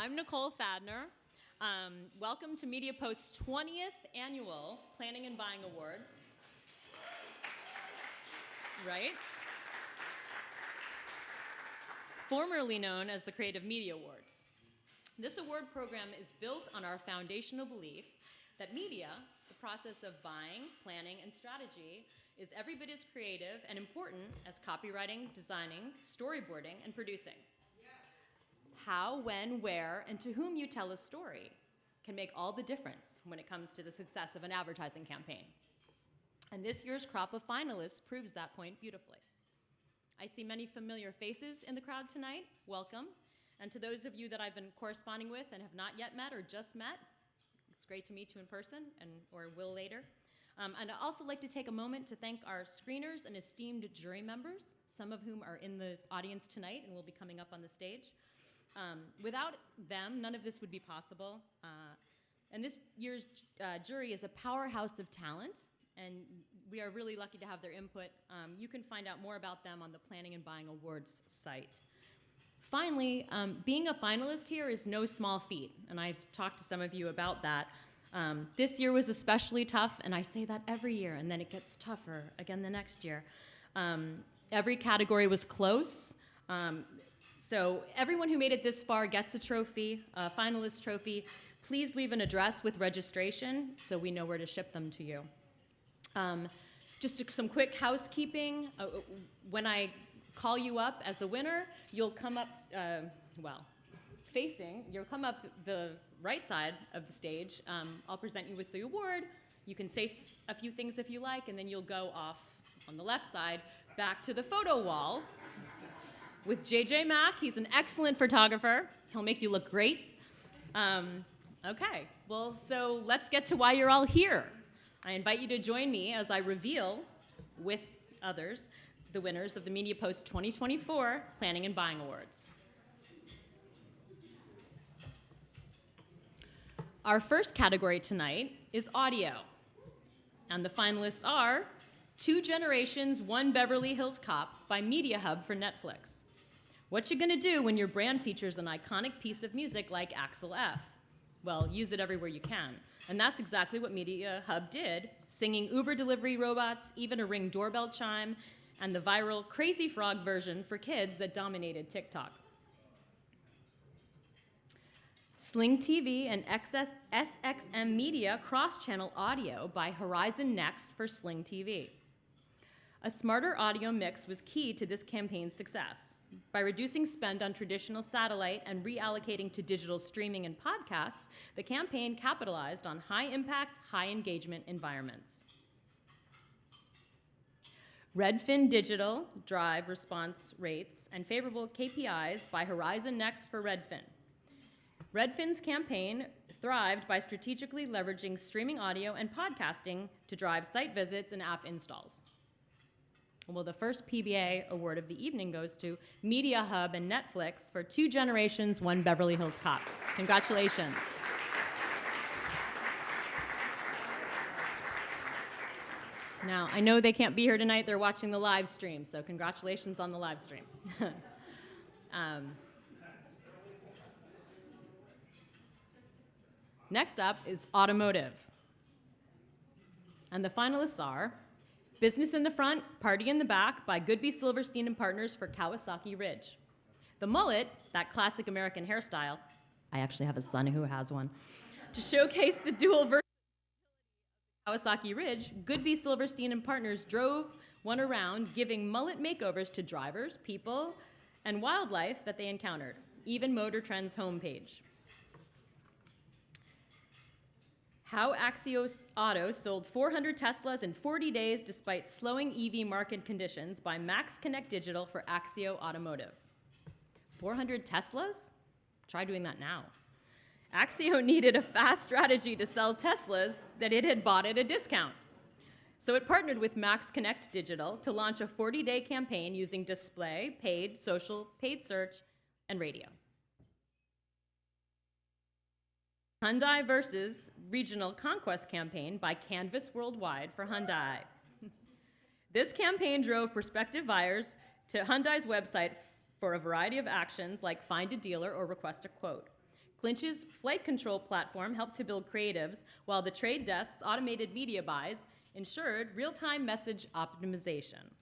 I'm Nicole Fadner. Welcome to MediaPost's 20th Annual Planning and Buying Awards. Right? Formerly known as the Creative Media Awards. This award program is built on our foundational belief that media, the process of buying, planning, and strategy, is every bit as creative and important as copywriting, designing, storyboarding, and producing. How, when, where, and to whom you tell a story can make all the difference when it comes to the success of an advertising campaign. And this year's crop of finalists proves that point beautifully. I see many familiar faces in the crowd tonight. Welcome. And to those of you that I've been corresponding with and have not yet met or just met, it's great to meet you in person or will later. And I'd also like to take a moment to thank our screeners and esteemed jury members, some of whom are in the audience tonight and will be coming up on the stage. Without them, none of this would be possible. And this year's jury is a powerhouse of talent, and we are really lucky to have their input. You can find out more about them on the Planning and Buying Awards site. Finally, being a finalist here is no small feat, and I've talked to some of you about that. This year was especially tough, and I say that every year, and then it gets tougher again the next year. Every category was close. So everyone who made it this far gets a trophy, a finalist trophy. Please leave an address with registration so we know where to ship them to you. Just some quick housekeeping. When I call you up as a winner, you'll come up, you'll come up the right side of the stage. I'll present you with the award. You can say a few things if you like, and then you'll go off on the left side back to the photo wall with JJ Mack. He's an excellent photographer. He'll make you look great. Okay, well, so let's get to why you're all here. I invite you to join me as I reveal, with others, the winners of the MediaPost 2024 Planning and Buying Awards. Our first category tonight is audio. And the finalists are Two Generations, One Beverly Hills Cop by MediaHub for Netflix. What you gonna do when your brand features an iconic piece of music like Axel F? Well, use it everywhere you can. And that's exactly what MediaHub did, singing Uber delivery robots, even a Ring doorbell chime, and the viral Crazy Frog version for kids that dominated TikTok. Sling TV and SXM Media cross-channel audio by Horizon Next for Sling TV. A smarter audio mix was key to this campaign's success. By reducing spend on traditional satellite and reallocating to digital streaming and podcasts, the campaign capitalized on high-impact, high-engagement environments. Redfin Digital, drive response rates, and favorable KPIs by Horizon Next for Redfin. Redfin's campaign thrived by strategically leveraging streaming audio and podcasting to drive site visits and app installs. Well, the first PBA award of the evening goes to MediaHub and Netflix for Two Generations, One Beverly Hills Cop. Congratulations. Now, I know they can't be here tonight. They're watching the live stream, so congratulations on the live stream. Next up is automotive. And the finalists are Business in the Front, Party in the Back by Goodby Silverstein and Partners for Kawasaki Ridge. The mullet, that classic American hairstyle, I actually have a son who has one, to showcase the dual versatility of Kawasaki Ridge, Goodby Silverstein and Partners drove one around, giving mullet makeovers to drivers, people, and wildlife that they encountered, even Motor Trend's homepage. How Axios Auto sold 400 Teslas in 40 days despite slowing EV market conditions by Max Connect Digital for Axio Automotive. 400 Teslas? Try doing that now. Axio needed a fast strategy to sell Teslas that it had bought at a discount. So it partnered with Max Connect Digital to launch a 40-day campaign using display, paid, social, paid search, and radio. Hyundai versus Regional Conquest campaign by Canvas Worldwide for Hyundai. This campaign drove prospective buyers to Hyundai's website for a variety of actions like find a dealer or request a quote. Clinch's flight control platform helped to build creatives, while The Trade Desk's automated media buys ensured real-time message optimization.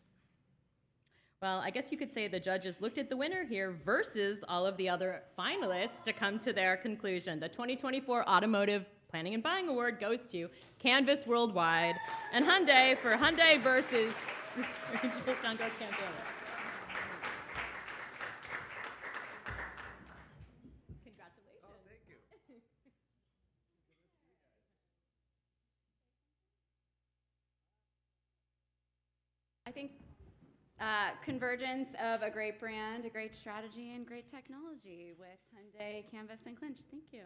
Well, I guess you could say the judges looked at the winner here versus all of the other finalists to come to their conclusion. The 2024 Automotive Planning and Buying Award goes to Canvas Worldwide and Hyundai for Hyundai versus Regional Conquest Campaign. Congratulations. Oh, thank you. I think convergence of a great brand, a great strategy, and great technology with Hyundai, Canvas, and Clinch. Thank you.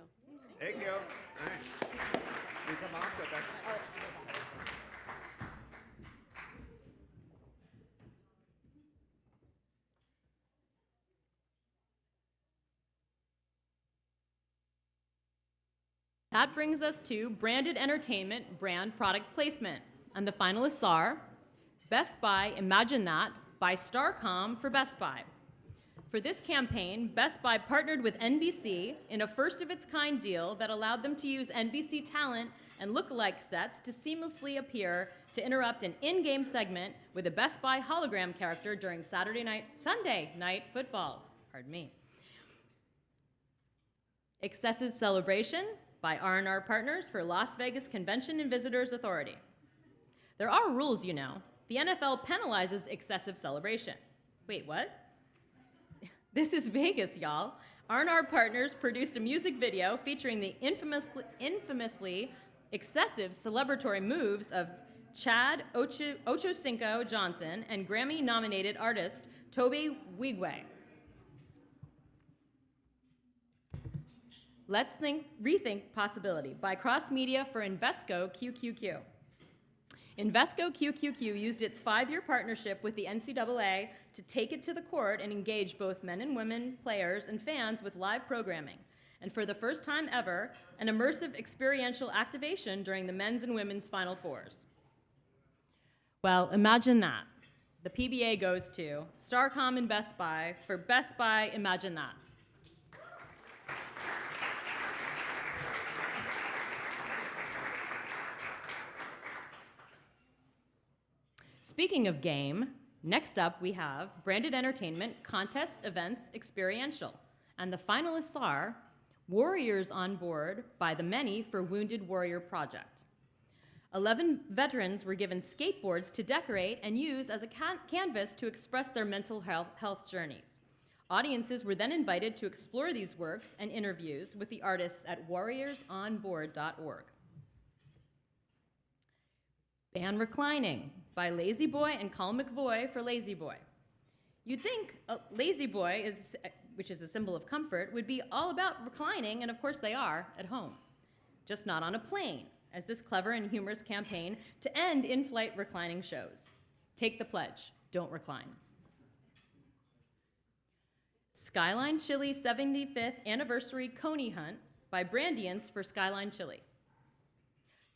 Thank you. Thanks. You come off the back. That brings us to branded entertainment brand product placement. And the finalists are Best Buy Imagine That by Starcom for Best Buy. For this campaign, Best Buy partnered with NBC in a first-of-its-kind deal that allowed them to use NBC talent and look-alike sets to seamlessly appear to interrupt an in-game segment with a Best Buy hologram character during Sunday night football. Pardon me. Excessive Celebration by R&R Partners for Las Vegas Convention and Visitors Authority. There are rules, you know. The NFL penalizes excessive celebration. Wait, what? This is Vegas, y'all. R&R Partners produced a music video featuring the infamously excessive celebratory moves of Chad Ochocinco Johnson and Grammy-nominated artist Tobe Wigwe. Let's Rethink Possibility by Cross Media for Invesco QQQ. Invesco QQQ used its 5-year partnership with the NCAA to take it to the court and engage both men and women players and fans with live programming. And for the first time ever, an immersive experiential activation during the men's and women's Final Fours. Well, imagine that. The PBA goes to Starcom and Best Buy for Best Buy Imagine That. Speaking of game, next up we have Branded Entertainment Contest Events Experiential. And the finalists are Warriors on Board by the Many for Wounded Warrior Project. 11 veterans were given skateboards to decorate and use as a canvas to express their mental health journeys. Audiences were then invited to explore these works and interviews with the artists at warriorsonboard.org. Ban Reclining by Lazy Boy and Colin McVoy for Lazy Boy. You'd think Lazy Boy, which is a symbol of comfort, would be all about reclining, and of course they are, at home. Just not on a plane, as this clever and humorous campaign to end in-flight reclining shows. Take the pledge, don't recline. Skyline Chili 75th Anniversary Coney Hunt by Brandians for Skyline Chili.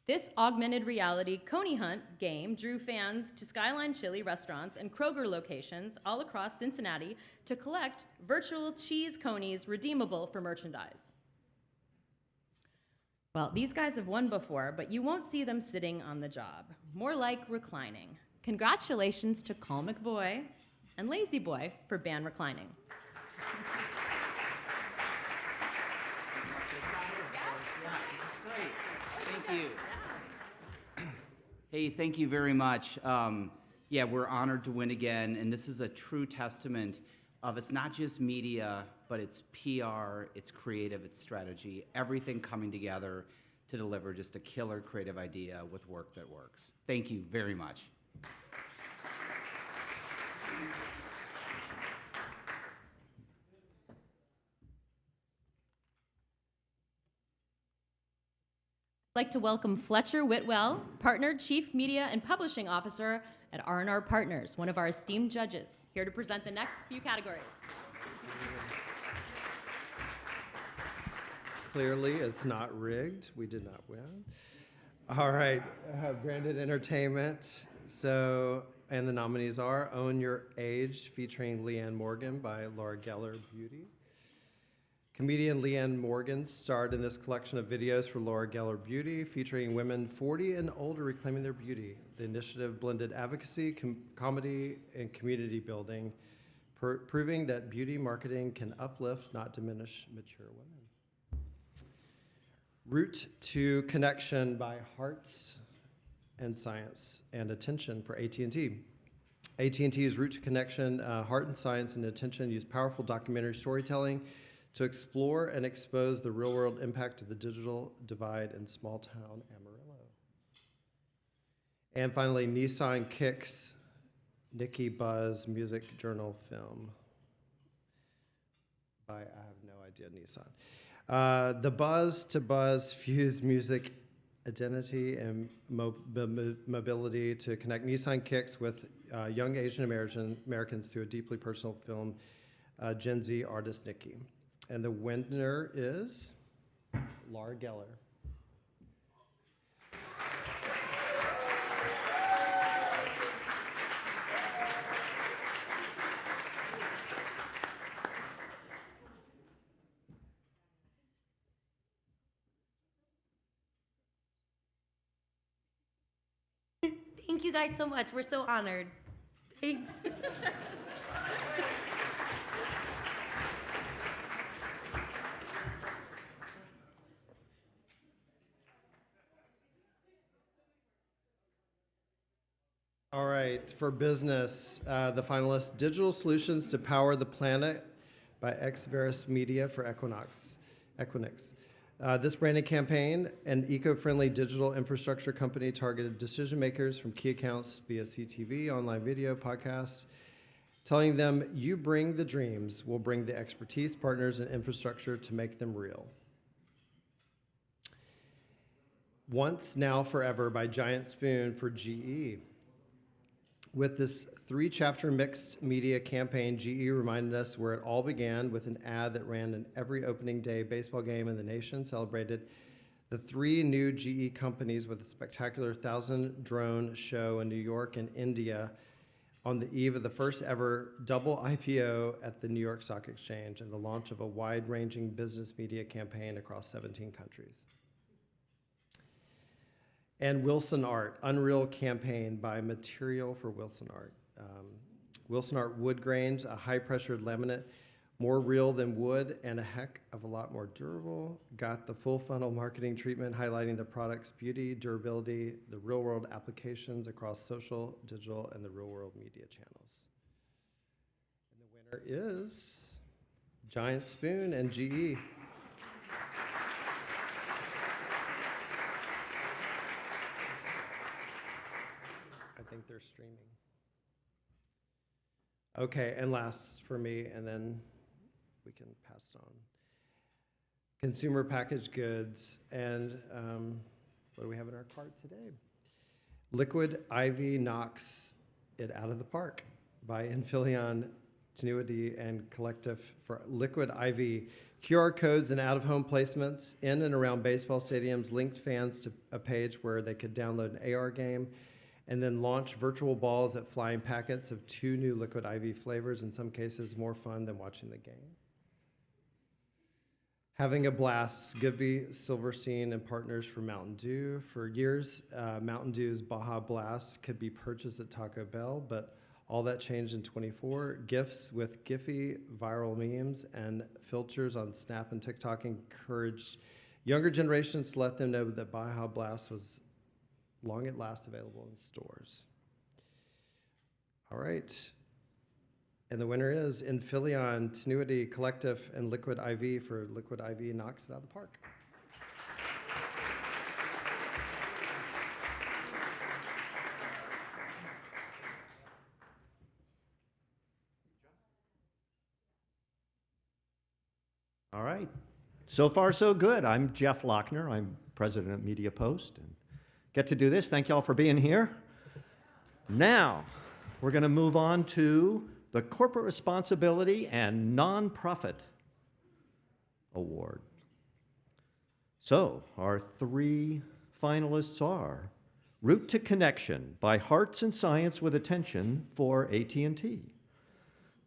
This augmented reality Coney Hunt game drew fans to Skyline Chili restaurants and Kroger locations all across Cincinnati to collect virtual cheese conies redeemable for merchandise. Well, these guys have won before, but you won't see them sitting on the job. More like reclining. Congratulations to Col McVoy and Lazy Boy for Ban Reclining. Thank you. Hey, thank you very much. Yeah, we're honored to win again, and this is a true testament of it's not just media, but it's PR, it's creative, it's strategy, everything coming together to deliver just a killer creative idea with work that works. Thank you very much. I'd like to welcome Fletcher Whitwell, Partner, Chief Media and Publishing Officer at R&R Partners, one of our esteemed judges, here to present the next few categories. Clearly, it's not rigged. We did not win. All right, Branded Entertainment. And the nominees are Own Your Age, featuring Leanne Morgan by Laura Geller Beauty. Comedian Leanne Morgan starred in this collection of videos for Laura Geller Beauty, featuring women 40 and older reclaiming their beauty. The initiative blended advocacy, comedy, and community building, proving that beauty marketing can uplift, not diminish, mature women. Route to Connection by Hearts and Science and Attention for AT&T. AT&T's Route to Connection, Heart and Science and Attention use powerful documentary storytelling to explore and expose the real-world impact of the digital divide in small-town Amarillo. And finally, Nissan Kicks, Nikki Buzz Music Journal Film by, I have no idea, Nissan. The Buzz to Buzz fused music identity and mobility to connect Nissan Kicks with young Asian Americans through a deeply personal film, Gen Z artist Nikki. And the winner is Laura Geller. Thank you guys so much. We're so honored. Thanks. All right, for business, the finalists, Digital Solutions to Power the Planet by Xveris Media for Equinix. This branded campaign, an eco-friendly digital infrastructure company targeted decision makers from key accounts via CTV, online video, podcasts, telling them, you bring the dreams, we'll bring the expertise, partners, and infrastructure to make them real. Once, Now, Forever by Giant Spoon for GE. With this 3-chapter mixed media campaign, GE reminded us where it all began with an ad that ran in every opening day baseball game in the nation, celebrated the 3 new GE companies with a spectacular 1,000-drone show in New York and India on the eve of the first ever double IPO at the New York Stock Exchange and the launch of a wide-ranging business media campaign across 17 countries. And Wilson Art, Unreal Campaign by Material for Wilson Art. Wilson Art wood grains, a high-pressured laminate, more real than wood and a heck of a lot more durable. Got the full funnel marketing treatment highlighting the product's beauty, durability, the real-world applications across social, digital, and the real-world media channels. And the winner is Giant Spoon and GE. I think they're streaming. Okay, and last for me, and then we can pass it on. Consumer packaged goods, and what do we have in our cart today? Liquid Ivy Knocks It Out of the Park by Infileon, Tenuity, and Collective for Liquid Ivy. QR codes and out-of-home placements in and around baseball stadiums linked fans to a page where they could download an AR game and then launch virtual balls at flying packets of 2 new Liquid Ivy flavors, in some cases more fun than watching the game. Having a blast, Gibby Silverstein and partners for Mountain Dew. For years, Mountain Dew's Baja Blast could be purchased at Taco Bell, but all that changed in 24. GIFs with Giphy viral memes and filters on Snap and TikTok encouraged younger generations to let them know that Baja Blast was long at last available in stores. All right. And the winner is Infileon, Tenuity, Collective, and Liquid IV for Liquid IV Knocks It Out of the Park. All right. So far, so good. I'm Jeff Lochner. I'm president of MediaPost, and get to do this. Thank you all for being here. Now, we're going to move on to the Corporate Responsibility and Nonprofit Award. So, our 3 finalists are Route to Connection by Hearts and Science with Attention for AT&T.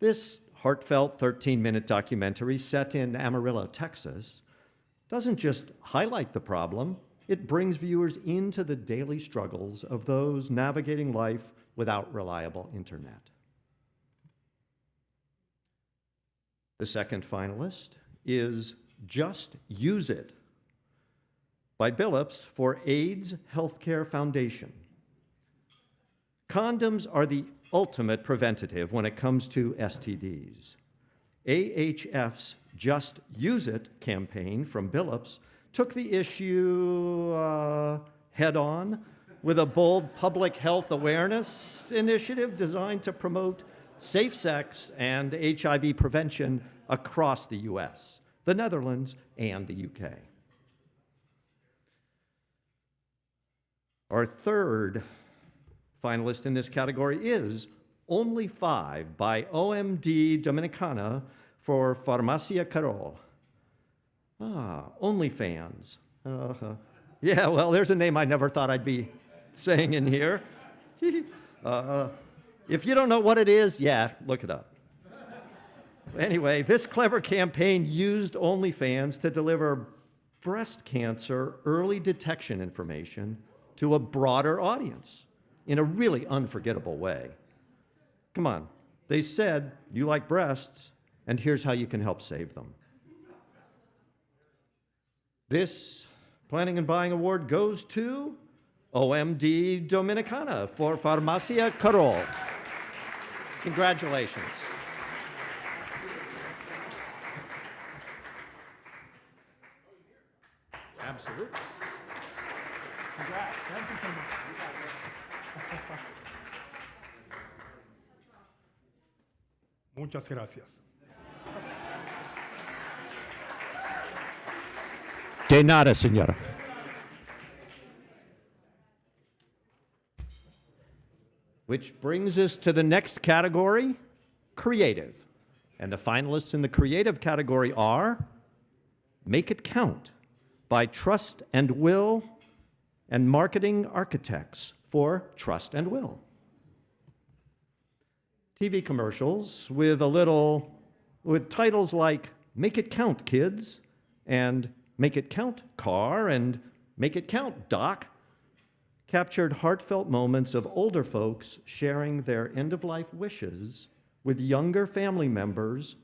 This heartfelt 13-minute documentary set in Amarillo, Texas, doesn't just highlight the problem, it brings viewers into the daily struggles of those navigating life without reliable internet. The second finalist is Just Use It by Billups for AIDS Healthcare Foundation. Condoms are the ultimate preventative when it comes to STDs. AHF's Just Use It campaign from Billups took the issue head on with a bold public health awareness initiative designed to promote safe sex and HIV prevention across the US, the Netherlands, and the UK. Our third finalist in this category is Only 5 by OMD Dominicana for Farmacia Carol. OnlyFans. Yeah, well, there's a name I never thought I'd be saying in here. If you don't know what it is, yeah, look it up. Anyway, this clever campaign used OnlyFans to deliver breast cancer early detection information to a broader audience in a really unforgettable way. Come on, they said, you like breasts, and here's how you can help save them. This Planning and Buying Award goes to OMD Dominicana for Farmacia Carol. Congratulations. Absolutely. Congrats. Thank you so much. Muchas gracias. De nada, señora. Which brings us to the next category, creative. And the finalists in the creative category are Make It Count by Trust and Will and Marketing Architects for Trust and Will. TV commercials with titles like Make It Count, Kids, and Make It Count, Car, and Make It Count, Doc, captured heartfelt moments of older folks sharing their end-of-life wishes with younger family members,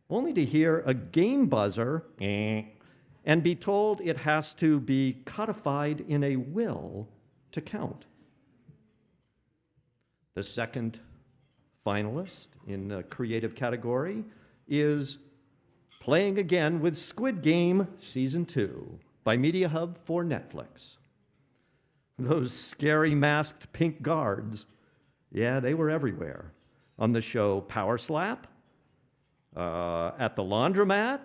only to hear a game buzzer and be told it has to be codified in a will to count. The second finalist in the creative category is Playing Again with Squid Game Season 2 by MediaHub for Netflix. Those scary masked pink guards, yeah, they were everywhere. On the show Power Slap, at the laundromat,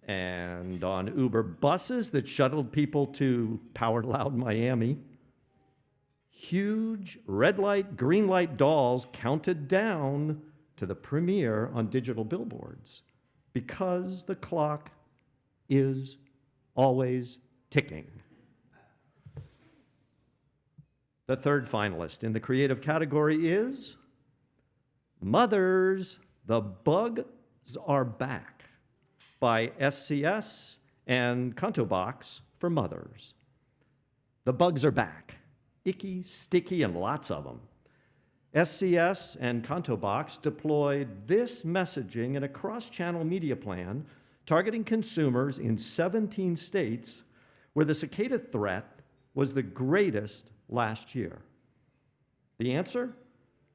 and on Uber buses that shuttled people to Power Loud Miami. Huge red light, green light dolls counted down to the premiere on digital billboards because the clock is always ticking. The third finalist in the creative category is Mothers, the Bugs Are Back by SCS and Kanto Box for mothers. The bugs are back. Icky, sticky, and lots of them. SCS and Kanto Box deployed this messaging in a cross-channel media plan targeting consumers in 17 states where the cicada threat was the greatest last year. The answer?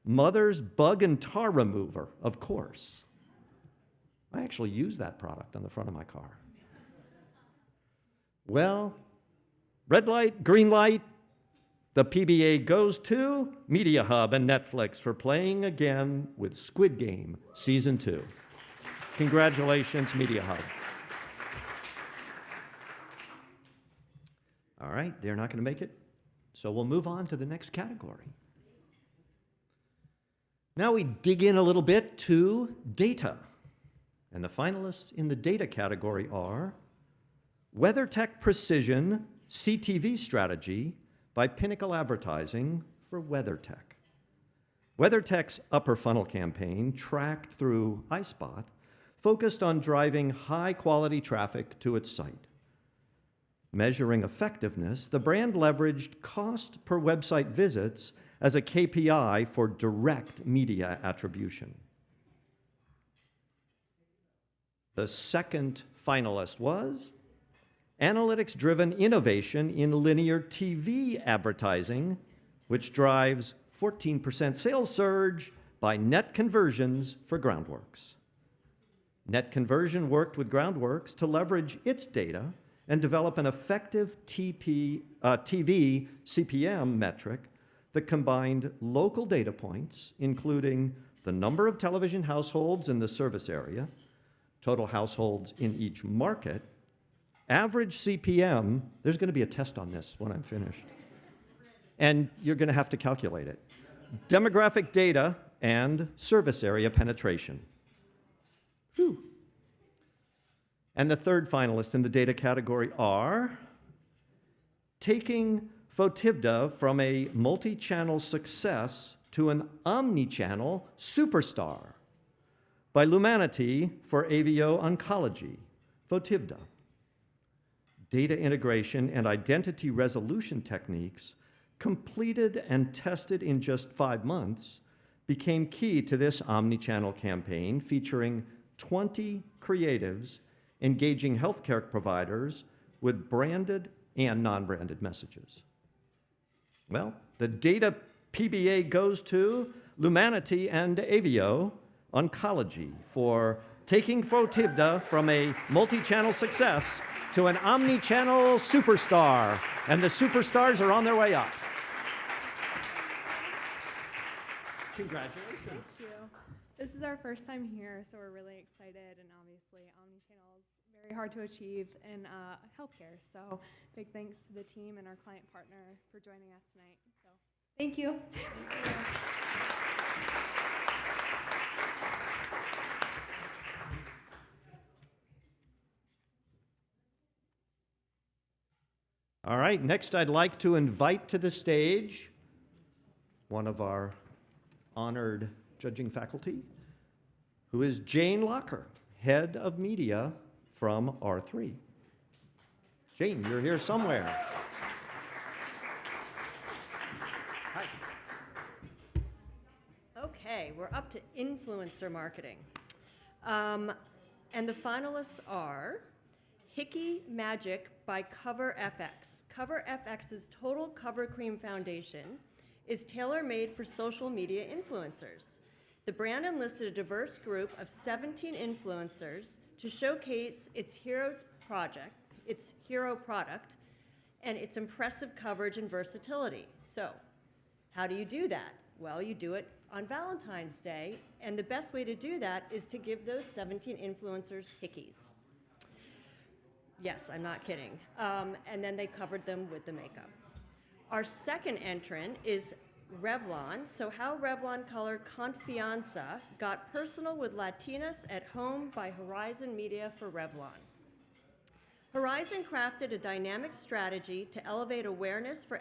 Mother's Bug and Tar Remover, of course. I actually use that product on the front of my car. Well, red light, green light, the PBA goes to MediaHub and Netflix for Playing Again with Squid Game Season 2. Congratulations, MediaHub. All right, they're not going to make it, so we'll move on to the next category. Now we dig in a little bit to data. And the finalists in the data category are WeatherTech Precision CTV Strategy by Pinnacle Advertising for WeatherTech. WeatherTech's upper funnel campaign, tracked through iSpot, focused on driving high-quality traffic to its site. Measuring effectiveness, the brand leveraged cost per website visits as a KPI for direct media attribution. The second finalist was analytics-driven innovation in linear TV advertising, which drives 14% sales surge by Net Conversions for Groundworks. Net Conversion worked with Groundworks to leverage its data and develop an effective TV CPM metric that combined local data points, including the number of television households in the service area, total households in each market, average CPM, there's going to be a test on this when I'm finished, and you're going to have to calculate it, demographic data, and service area penetration. Whew. And the third finalists in the data category are taking Fotivda from a multi-channel success to an omni-channel superstar by Lumanity for AVO Oncology, Fotivda. Data integration and identity resolution techniques completed and tested in just 5 months became key to this omni-channel campaign featuring 20 creatives engaging healthcare providers with branded and non-branded messages. Well, the data PBA goes to Lumanity and AVO Oncology for taking Fotivda from a multi-channel success to an omni-channel superstar, and the superstars are on their way up. Congratulations. Thank you. This is our first time here, so we're really excited, and obviously omnichannel is very hard to achieve in healthcare. So big thanks to the team and our client partner for joining us tonight. So thank you. All right, next I'd like to invite to the stage one of our honored judging faculty, who is Jane Locker, head of media from R3. Jane, you're here somewhere. Hi. Okay, we're up to influencer marketing. And the finalists are Hickey Magic by CoverFX. CoverFX's Total Cover Cream Foundation is tailor-made for social media influencers. The brand enlisted a diverse group of 17 influencers to showcase its hero product, and its impressive coverage and versatility. So, how do you do that? Well, you do it on Valentine's Day, and the best way to do that is to give those 17 influencers hickeys. Yes, I'm not kidding. And then they covered them with the makeup. Our second entrant is Revlon. So how Revlon color Confianza got personal with Latinas at home by Horizon Media for Revlon. Horizon crafted a dynamic strategy to elevate awareness for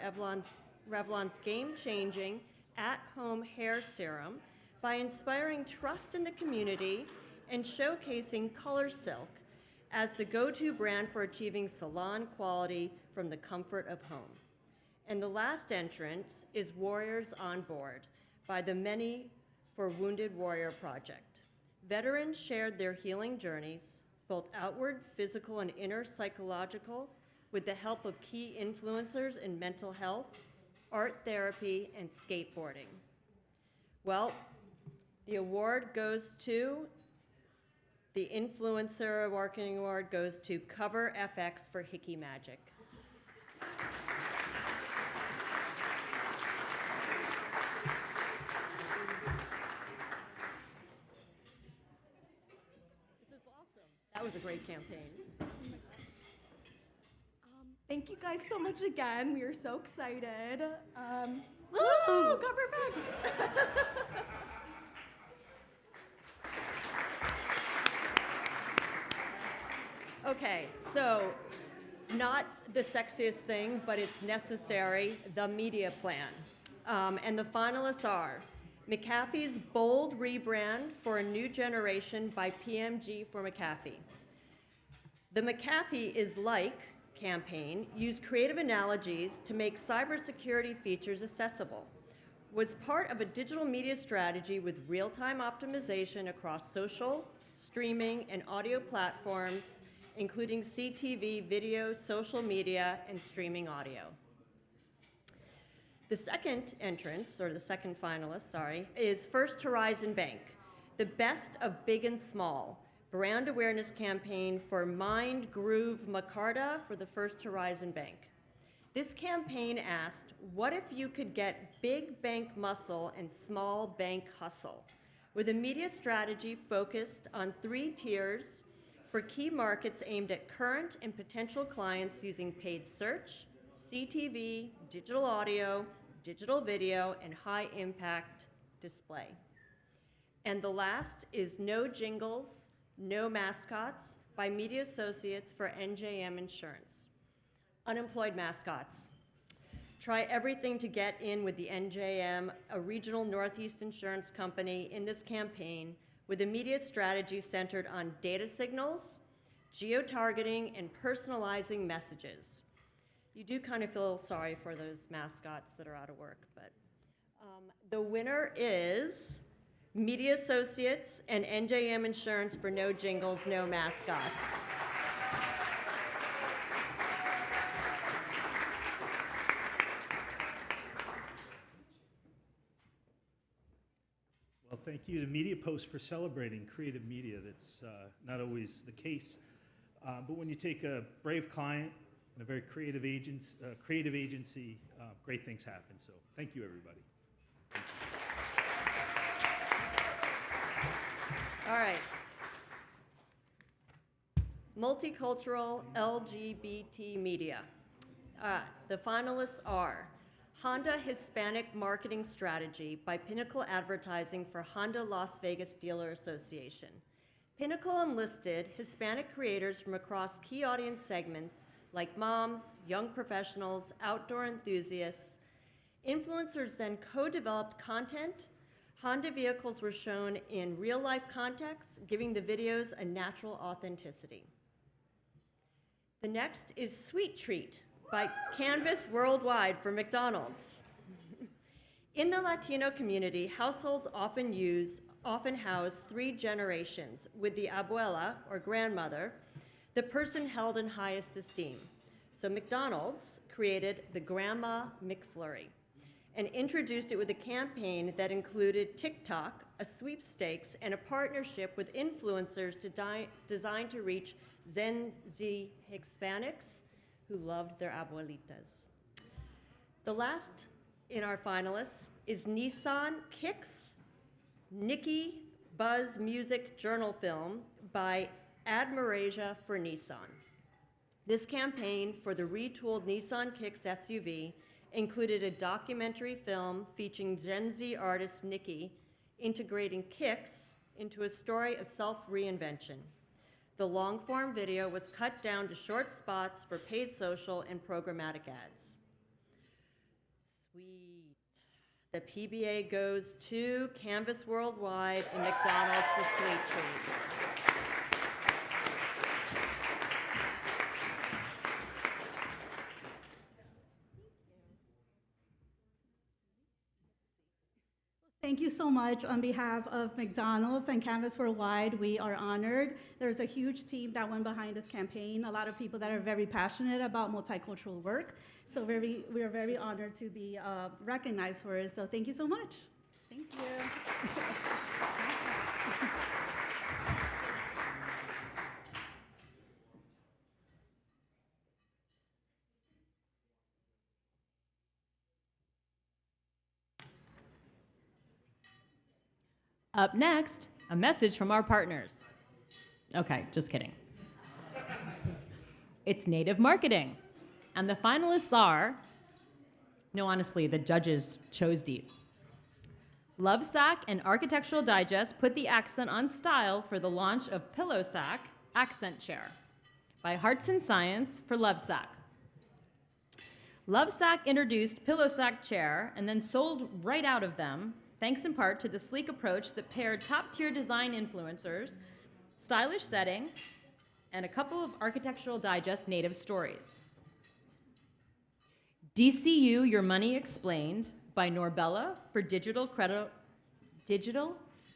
Revlon's game-changing at-home hair serum by inspiring trust in the community and showcasing Color Silk as the go-to brand for achieving salon quality from the comfort of home. And the last entrance is Warriors on Board by the Many for Wounded Warrior Project. Veterans shared their healing journeys, both outward, physical, and inner psychological, with the help of key influencers in mental health, art therapy, and skateboarding. Well, the award goes to, the Influencer Marketing Award goes to CoverFX for Hickey Magic. This is awesome. That was a great campaign. Thank you guys so much again. We are so excited. Woo! CoverFX. Okay, so not the sexiest thing, but it's necessary, the media plan. And the finalists are McAfee's bold rebrand for a new generation by PMG for McAfee. The McAfee is like campaign used creative analogies to make cybersecurity features accessible. Was part of a digital media strategy with real-time optimization across social, streaming, and audio platforms, including CTV, video, social media, and streaming audio. The second entrant, or the second finalist, sorry, is First Horizon Bank, the best of big and small, brand awareness campaign for Mind Groove Macarta for the First Horizon Bank. This campaign asked, what if you could get big bank muscle and small bank hustle? With a media strategy focused on 3 tiers for key markets aimed at current and potential clients using paid search, CTV, digital audio, digital video, and high-impact display. And the last is No Jingles, No Mascots by Media Associates for NJM Insurance. Unemployed mascots. Try everything to get in with the NJM, a regional Northeast insurance company, in this campaign with a media strategy centered on data signals, geo-targeting, and personalizing messages. You do kind of feel sorry for those mascots that are out of work, but the winner is Media Associates and NJM Insurance for No Jingles, No Mascots. Well, thank you to MediaPost for celebrating creative media. That's not always the case. But when you take a brave client and a very creative agency, great things happen. So thank you, everybody. All right. Multicultural LGBT media. The finalists are Honda Hispanic Marketing Strategy by Pinnacle Advertising for Honda Las Vegas Dealer Association. Pinnacle enlisted Hispanic creators from across key audience segments like moms, young professionals, outdoor enthusiasts. Influencers then co-developed content. Honda vehicles were shown in real-life context, giving the videos a natural authenticity. The next is Sweet Treat by Canvas Worldwide for McDonald's. In the Latino community, households often house 3 generations, with the abuela, or grandmother, the person held in highest esteem. So McDonald's created the Grandma McFlurry and introduced it with a campaign that included TikTok, a sweepstakes, and a partnership with influencers designed to reach Gen Z Hispanics who loved their abuelitas. The last in our finalists is Nissan Kicks Nikki Buzz Music Journal Film by Admirasia for Nissan. This campaign for the retooled Nissan Kicks SUV included a documentary film featuring Gen Z artist Nikki integrating Kicks into a story of self-reinvention. The long-form video was cut down to short spots for paid social and programmatic ads. Sweet. The PBA goes to Canvas Worldwide and McDonald's for Sweet Treat. Thank you so much. On behalf of McDonald's and Canvas Worldwide, we are honored. There's a huge team that went behind this campaign, a lot of people that are very passionate about multicultural work. So we are very honored to be recognized for it. So thank you so much. Thank you. Up next, a message from our partners. Okay, just kidding. It's Native Marketing. And the finalists are, no, honestly, the judges chose these. Lovesac and Architectural Digest put the accent on style for the launch of PillowSac Accent Chair by Hearts and Science for Lovesac. Lovesac introduced PillowSac Chair and then sold right out of them thanks in part to the sleek approach that paired top-tier design influencers, stylish setting, and a couple of Architectural Digest native stories. DCU Your Money Explained by Norbella for Digital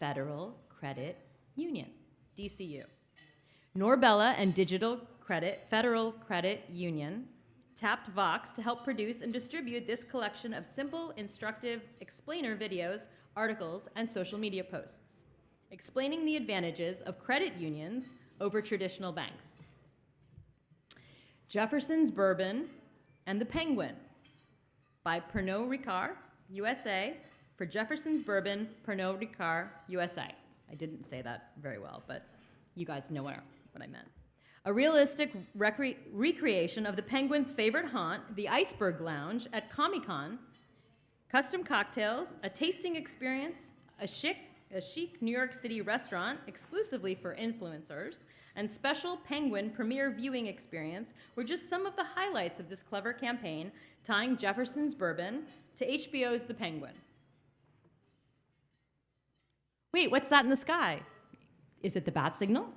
Federal Credit Union, DCU. Norbella and Federal Credit Union tapped Vox to help produce and distribute this collection of simple, instructive explainer videos, articles, and social media posts, explaining the advantages of credit unions over traditional banks. Jefferson's Bourbon and the Penguin by Pernod Ricard, USA, for Jefferson's Bourbon, Pernod Ricard, USA. I didn't say that very well, but you guys know what I meant. A realistic recreation of the Penguin's favorite haunt, the Iceberg Lounge at Comic-Con, custom cocktails, a tasting experience, a chic New York City restaurant exclusively for influencers, and special Penguin premiere viewing experience were just some of the highlights of this clever campaign tying Jefferson's Bourbon to HBO's The Penguin. Wait, what's that in the sky? Is it the bat signal?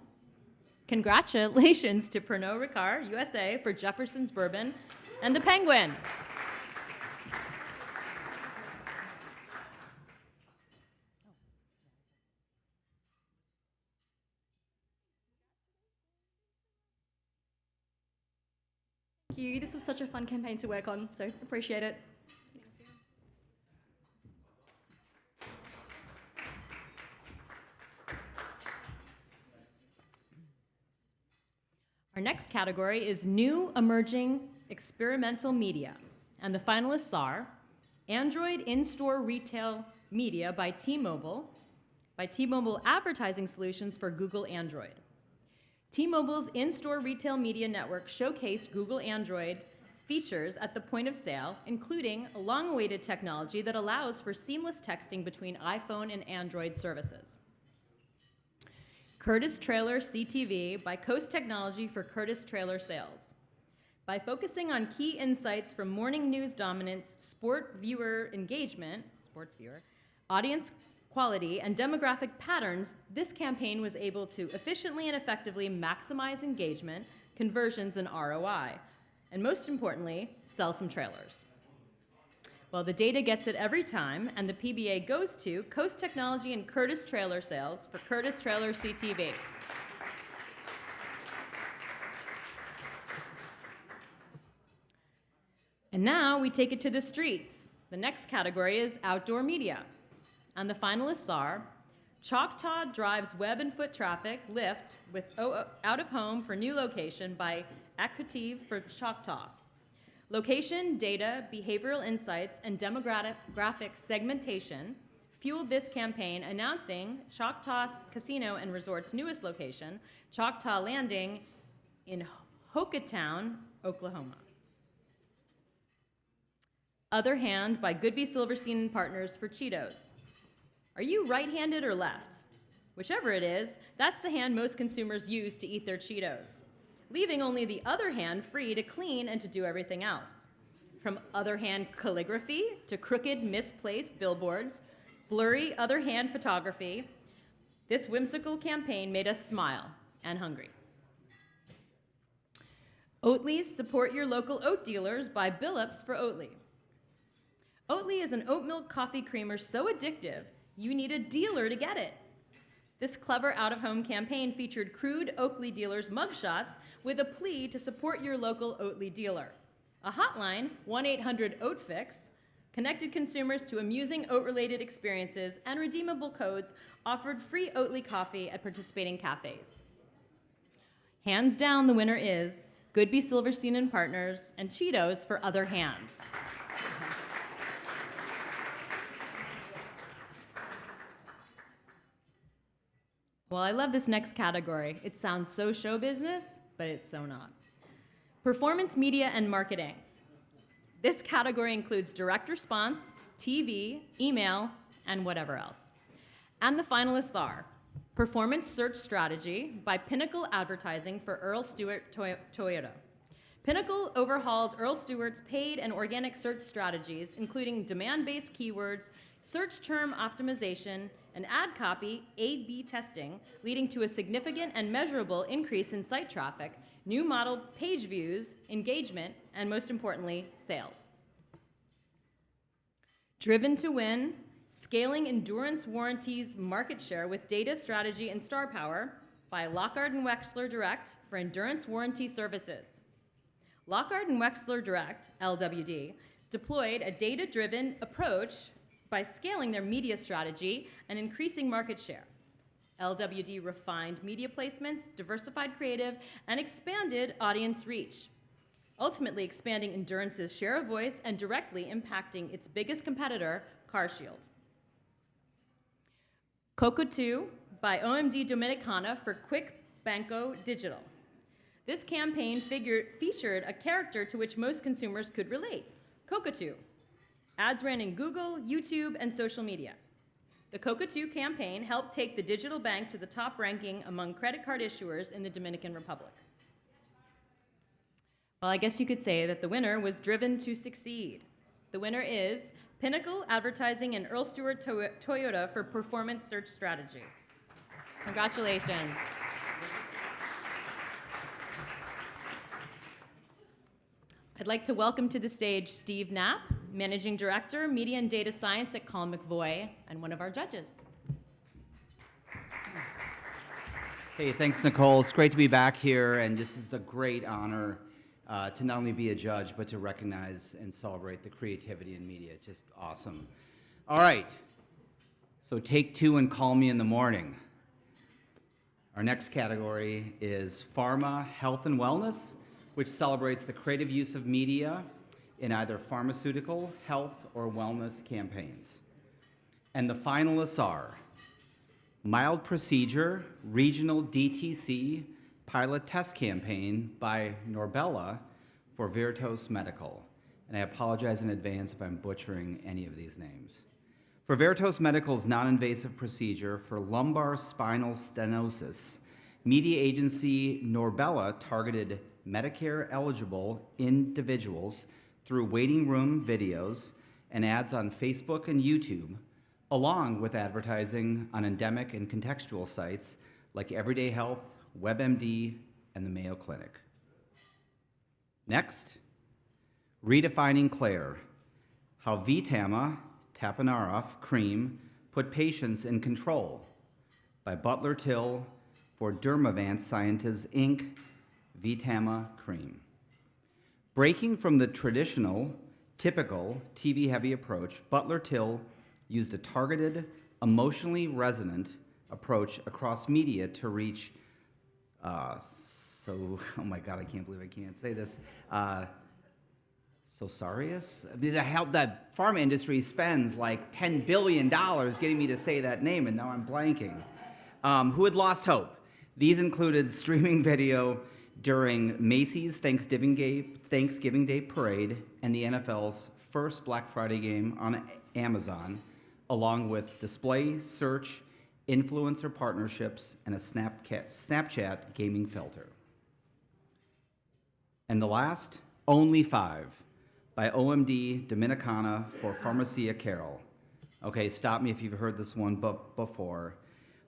Congratulations to Pernod Ricard, USA, for Jefferson's Bourbon and the Penguin. Thank you. This was such a fun campaign to work on, so appreciate it. Our next category is New Emerging Experimental Media, and the finalists are Android In-Store Retail Media by T-Mobile Advertising Solutions for Google Android. T-Mobile's in-store retail media network showcased Google Android features at the point of sale, including a long-awaited technology that allows for seamless texting between iPhone and Android services. Curtis Trailer CTV by Coast Technology for Curtis Trailer Sales. By focusing on key insights from morning news dominance, sports viewer, audience quality, and demographic patterns, this campaign was able to efficiently and effectively maximize engagement, conversions, and ROI, and most importantly, sell some trailers. Well, the data gets it every time, and the PBA goes to Coast Technology and Curtis Trailer Sales for Curtis Trailer CTV. And now we take it to the streets. The next category is outdoor media. And the finalists are Choctaw Drives Web and Foot Traffic Lift with Out of Home for New Location by Equitive for Choctaw. Location, data, behavioral insights, and demographic segmentation fueled this campaign, announcing Choctaw Casino and Resort's newest location, Choctaw Landing in Hokatown, Oklahoma. Other Hand by Goodby Silverstein and Partners for Cheetos. Are you right-handed or left? Whichever it is, that's the hand most consumers use to eat their Cheetos, leaving only the other hand free to clean and to do everything else. From other hand calligraphy to crooked, misplaced billboards, blurry other hand photography, this whimsical campaign made us smile and hungry. Oatly's Support Your Local Oat Dealers by Billups for Oatly. Oatly is an oat milk coffee creamer so addictive, you need a dealer to get it. This clever out-of-home campaign featured crude Oatly dealers' mugshots with a plea to support your local Oatly dealer. A hotline, 1-800-OATFIX, connected consumers to amusing oat-related experiences, and redeemable codes offered free Oatly coffee at participating cafes. Hands down, the winner is Goodby Silverstein and Partners and Cheetos for Other Hand. Well, I love this next category. It sounds so show business, but it's so not. Performance media and marketing. This category includes direct response, TV, email, and whatever else. And the finalists are Performance Search Strategy by Pinnacle Advertising for Earl Stewart Toyota. Pinnacle overhauled Earl Stewart's paid and organic search strategies, including demand-based keywords, search term optimization, and ad copy A/B testing, leading to a significant and measurable increase in site traffic, new model page views, engagement, and most importantly, sales. Driven to win, scaling Endurance Warranty's market share with data strategy and star power by Lockhart and Wexler Direct for Endurance Warranty Services. Lockhart and Wexler Direct, LWD, deployed a data-driven approach by scaling their media strategy and increasing market share. LWD refined media placements, diversified creative, and expanded audience reach, ultimately expanding Endurance's share of voice and directly impacting its biggest competitor, CarShield. Coco 2 by OMD Dominicana for Quick Banco Digital. This campaign featured a character to which most consumers could relate, Coco2. Ads ran in Google, YouTube, and social media. The Coco2 campaign helped take the digital bank to the top ranking among credit card issuers in the Dominican Republic. Well, I guess you could say that the winner was driven to succeed. The winner is Pinnacle Advertising and Earl Stewart Toyota for Performance Search Strategy. Congratulations. I'd like to welcome to the stage Steve Knapp, Managing Director, Media and Data Science at Colin McVoy, and one of our judges. Hey, thanks, Nicole. It's great to be back here, and this is a great honor to not only be a judge, but to recognize and celebrate the creativity in media. Just awesome. All right, so take two and call me in the morning. Our next category is Pharma, Health, and Wellness, which celebrates the creative use of media in either pharmaceutical, health, or wellness campaigns. And the finalists are Mild Procedure Regional DTC Pilot Test Campaign by Norbella for Veritas Medical. And I apologize in advance if I'm butchering any of these names. For Veritas Medical's non-invasive procedure for lumbar spinal stenosis, media agency Norbella targeted Medicare-eligible individuals through waiting room videos and ads on Facebook and YouTube, along with advertising on endemic and contextual sites like Everyday Health, WebMD, and the Mayo Clinic. Next, Redefining Claire, how Vitama Tapanaroff Cream Put Patients in Control by Butler Till for Dermavant Sciences, Inc., Vitama Cream. Breaking from the traditional, typical TV-heavy approach, Butler Till used a targeted, emotionally resonant approach across media to reach, oh my God, I can't believe I can't say this, Sosarius? I mean, the pharma industry spends like $10 billion getting me to say that name, and now I'm blanking. Who had lost hope. These included streaming video during Macy's Thanksgiving Day Parade and the NFL's first Black Friday game on Amazon, along with display, search, influencer partnerships, and a Snapchat gaming filter. And the last, Only 5, by OMD Dominicana for Pharmacia Carol. Okay, stop me if you've heard this one before.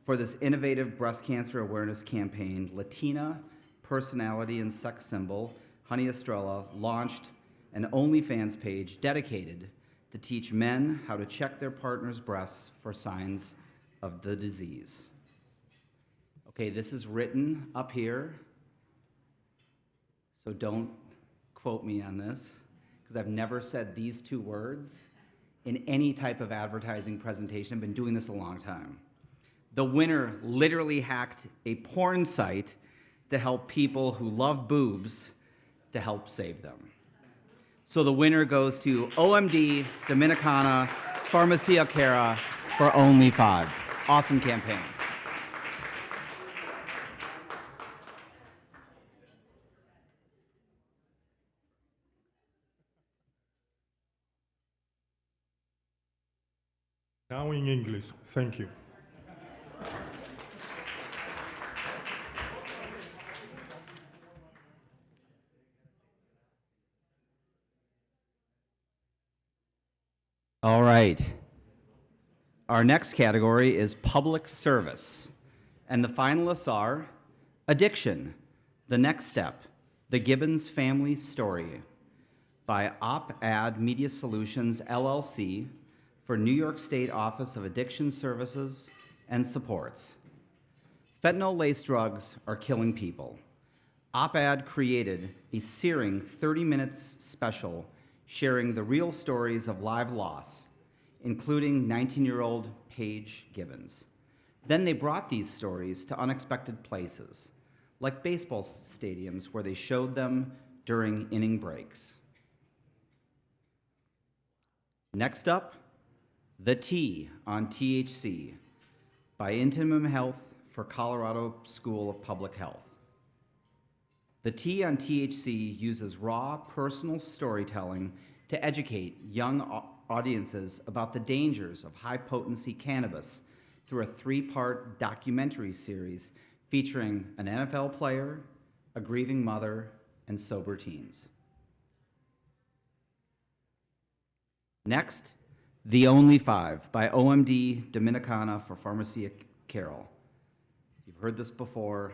For this innovative breast cancer awareness campaign, Latina personality and sex symbol, Honey Estrella, launched an OnlyFans page dedicated to teach men how to check their partner's breasts for signs of the disease. Okay, this is written up here, so don't quote me on this, because I've never said these two words in any type of advertising presentation. I've been doing this a long time. The winner literally hacked a porn site to help people who love boobs to help save them. So the winner goes to OMD Dominicana Pharmacia Cara for Only 5. Awesome campaign. Now in English, thank you. All right. Our next category is public service. And the finalists are Addiction, The Next Step, The Gibbons Family Story by Op-Ad Media Solutions, LLC for New York State Office of Addiction Services and Supports. Fentanyl-laced drugs are killing people. Op-Ad created a searing 30 minutes special sharing the real stories of live loss, including 19-year-old Paige Gibbons. Then they brought these stories to unexpected places, like baseball stadiums where they showed them during inning breaks. Next up, The T on THC by Intimum Health for Colorado School of Public Health. The T on THC uses raw, personal storytelling to educate young audiences about the dangers of high-potency cannabis through a 3-part documentary series featuring an NFL player, a grieving mother, and sober teens. Next, The Only Five by OMD Dominicana for Pharmacia Carol. You've heard this before.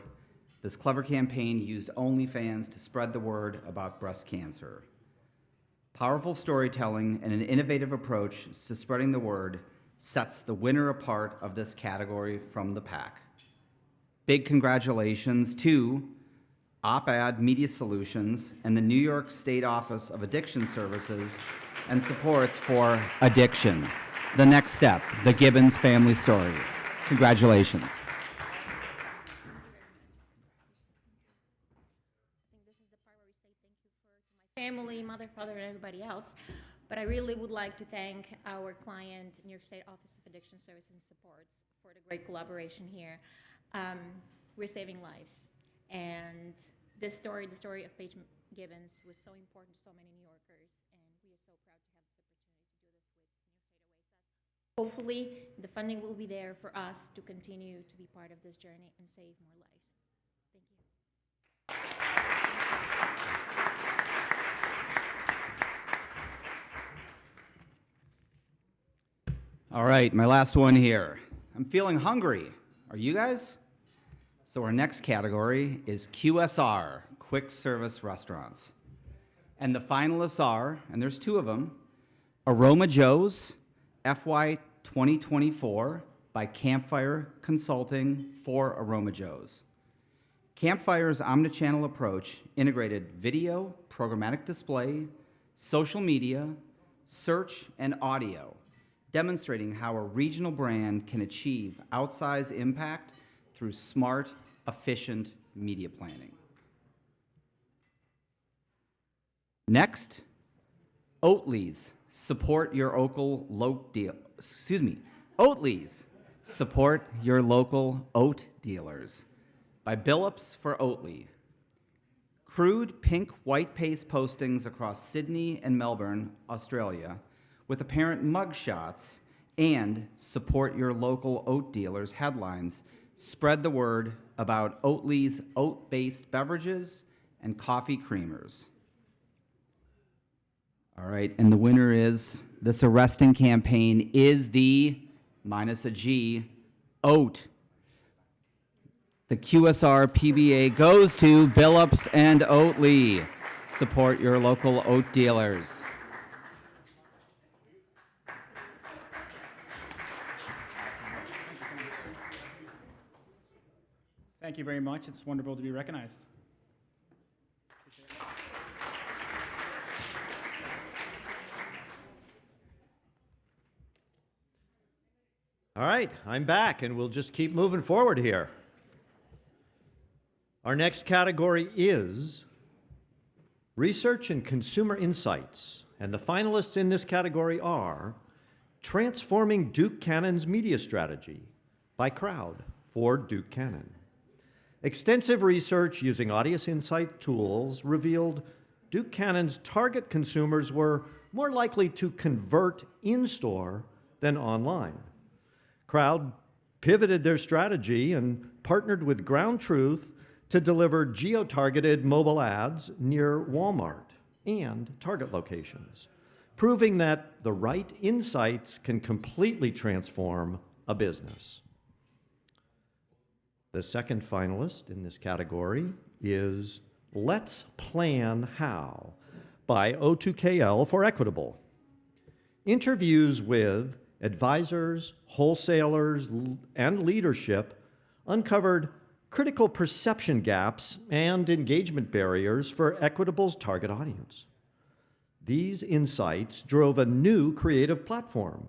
This clever campaign used OnlyFans to spread the word about breast cancer. Powerful storytelling and an innovative approach to spreading the word sets the winner apart of this category from the pack. Big congratulations to Op-Ad Media Solutions and the New York State Office of Addiction Services and Supports for Addiction, The Next Step, The Gibbons Family Story. Congratulations. Family, mother, father, and everybody else. But I really would like to thank our client, New York State Office of Addiction Services and Supports, for the great collaboration here. We're saving lives. And this story, the story of Paige Gibbons, was so important to so many New Yorkers, and we are so proud to have this opportunity to do this with New York State Oasis. Hopefully, the funding will be there for us to continue to be part of this journey and save more lives. Thank you. All right, my last one here. I'm feeling hungry. Are you guys? So our next category is QSR, Quick Service Restaurants. And the finalists are, and there's 2 of them, Aroma Joe's FY 2024 by Campfire Consulting for Aroma Joe's. Campfire's omnichannel approach integrated video, programmatic display, social media, search, and audio, demonstrating how a regional brand can achieve outsized impact through smart, efficient media planning. Next, Oatly's support your Oatly's support your local oat dealers by Billups for Oatly. Crude pink white paste postings across Sydney and Melbourne, Australia, with apparent mugshots and support your local oat dealers headlines spread the word about Oatly's oat-based beverages and coffee creamers. All right, and the winner is, this arresting campaign is the, minus a G, oat. The QSR PBA goes to Billups and Oatly. Support your local oat dealers. Thank you very much. It's wonderful to be recognized. All right, I'm back, and we'll just keep moving forward here. Our next category is Research and Consumer Insights, and the finalists in this category are Transforming Duke Cannon's Media Strategy by Crowd for Duke Cannon. Extensive research using audience insight tools revealed Duke Cannon's target consumers were more likely to convert in-store than online. Crowd pivoted their strategy and partnered with Ground Truth to deliver geo-targeted mobile ads near Walmart and Target locations, proving that the right insights can completely transform a business. The second finalist in this category is Let's Plan How by O2KL for Equitable. Interviews with advisors, wholesalers, and leadership uncovered critical perception gaps and engagement barriers for Equitable's target audience. These insights drove a new creative platform,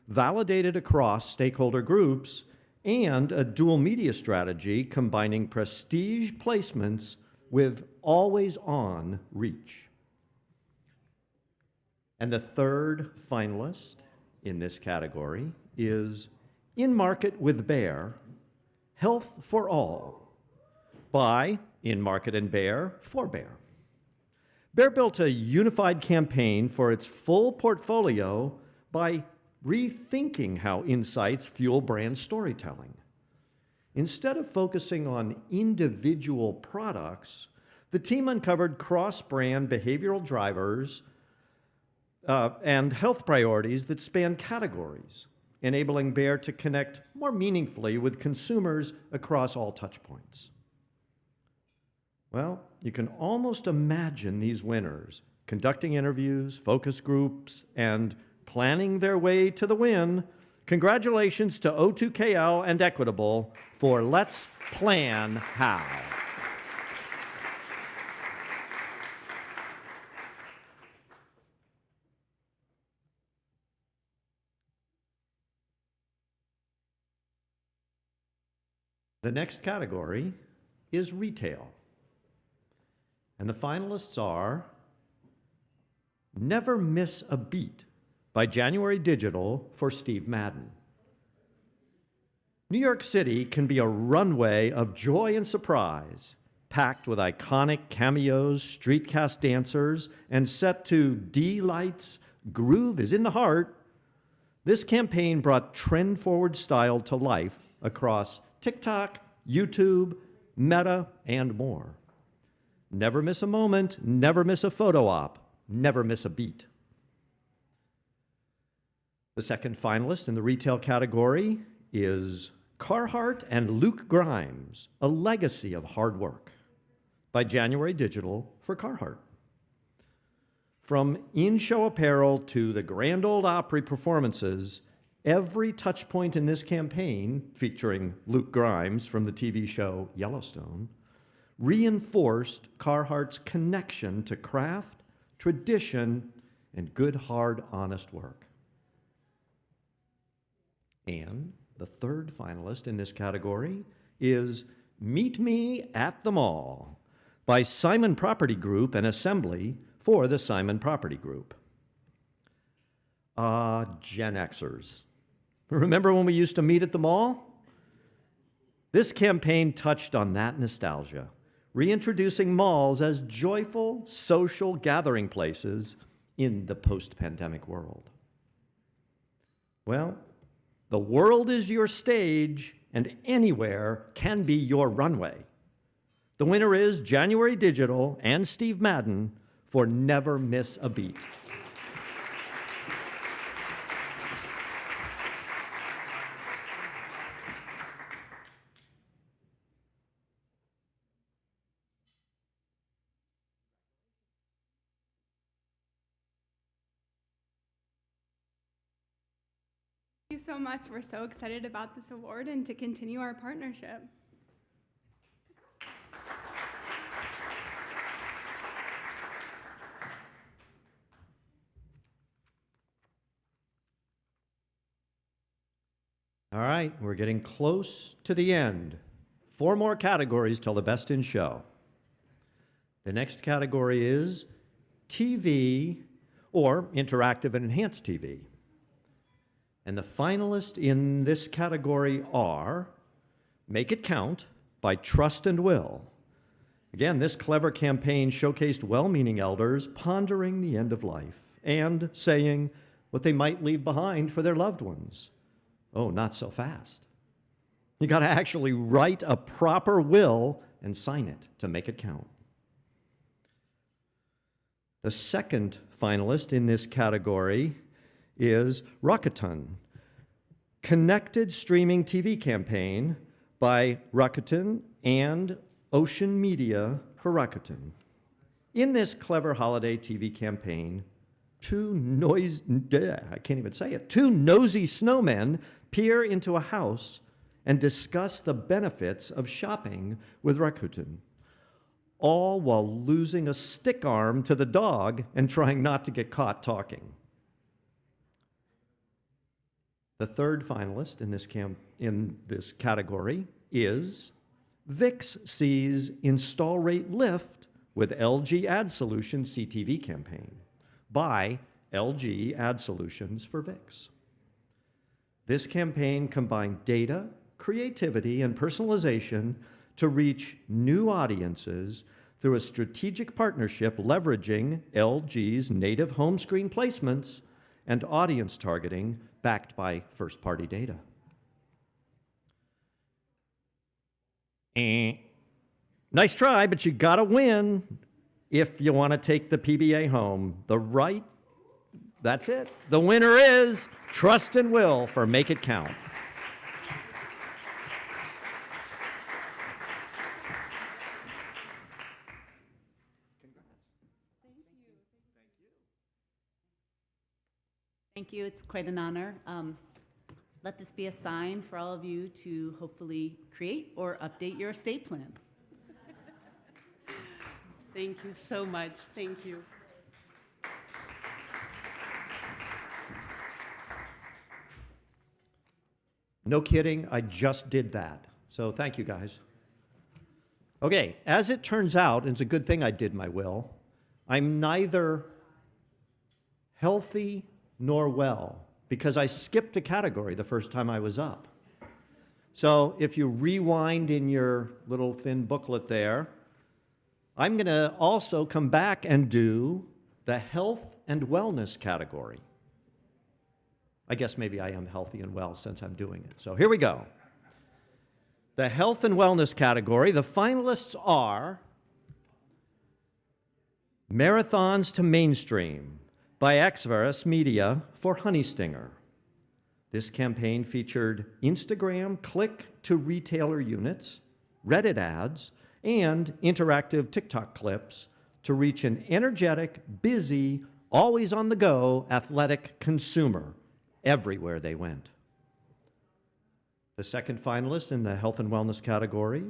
validated across stakeholder groups, and a dual media strategy combining prestige placements with always-on reach. And the third finalist in this category is In Market with Bear, Health for All, by In Market and Bear for Bear. Bear built a unified campaign for its full portfolio by rethinking how insights fuel brand storytelling. Instead of focusing on individual products, the team uncovered cross-brand behavioral drivers and health priorities that span categories, enabling Bear to connect more meaningfully with consumers across all touchpoints. Well, you can almost imagine these winners conducting interviews, focus groups, and planning their way to the win. Congratulations to O2KL and Equitable for Let's Plan How. The next category is retail. And the finalists are Never Miss a Beat by January Digital for Steve Madden. New York City can be a runway of joy and surprise, packed with iconic cameos, streetcast dancers, and set to D-Light's Groove is in the Heart. This campaign brought trend-forward style to life across TikTok, YouTube, Meta, and more. Never miss a moment, never miss a photo op, never miss a beat. The second finalist in the retail category is Carhartt and Luke Grimes, A Legacy of Hard Work by January Digital for Carhartt. From in-show apparel to the Grand Ole Opry performances, every touch point in this campaign, featuring Luke Grimes from the TV show Yellowstone, reinforced Carhartt's connection to craft, tradition, and good, hard, honest work. And the third finalist in this category is Meet Me at the Mall by Simon Property Group and Assembly for the Simon Property Group. Gen Xers. Remember when we used to meet at the mall? This campaign touched on that nostalgia, reintroducing malls as joyful, social gathering places in the post-pandemic world. Well, the world is your stage, and anywhere can be your runway. The winner is January Digital and Steve Madden for Never Miss a Beat. Thank you so much. We're so excited about this award and to continue our partnership. All right, we're getting close to the end. 4 more categories till the best in show. The next category is TV or interactive and enhanced TV. And the finalists in this category are Make It Count by Trust and Will. Again, this clever campaign showcased well-meaning elders pondering the end of life and saying what they might leave behind for their loved ones. Oh, not so fast. You got to actually write a proper will and sign it to make it count. The second finalist in this category is Rakuten, Connected Streaming TV Campaign by Rakuten and Ocean Media for Rakuten. In this clever holiday TV campaign, two nosy snowmen peer into a house and discuss the benefits of shopping with Rakuten, all while losing a stick arm to the dog and trying not to get caught talking. The third finalist in this category is VIX sees install rate lift with LG Ad Solutions CTV campaign by LG Ad Solutions for VIX. This campaign combined data, creativity, and personalization to reach new audiences through a strategic partnership leveraging LG's native home screen placements and audience targeting backed by first-party data. Nice try, but you gotta win if you want to take the PBA home. That's it. The winner is Trust and Will for Make It Count. Thank you. It's quite an honor. Let this be a sign for all of you to hopefully create or update your estate plan. Thank you so much. Thank you. No kidding, I just did that. So thank you, guys. Okay, as it turns out, and it's a good thing I did my will, I'm neither healthy nor well because I skipped a category the first time I was up. So if you rewind in your little thin booklet there, I'm going to also come back and do the health and wellness category. I guess maybe I am healthy and well since I'm doing it. So here we go. The health and wellness category, the finalists are Marathons to Mainstream by Xverus Media for Honey Stinger. This campaign featured Instagram click-to-retailer units, Reddit ads, and interactive TikTok clips to reach an energetic, busy, always-on-the-go athletic consumer everywhere they went. The second finalist in the health and wellness category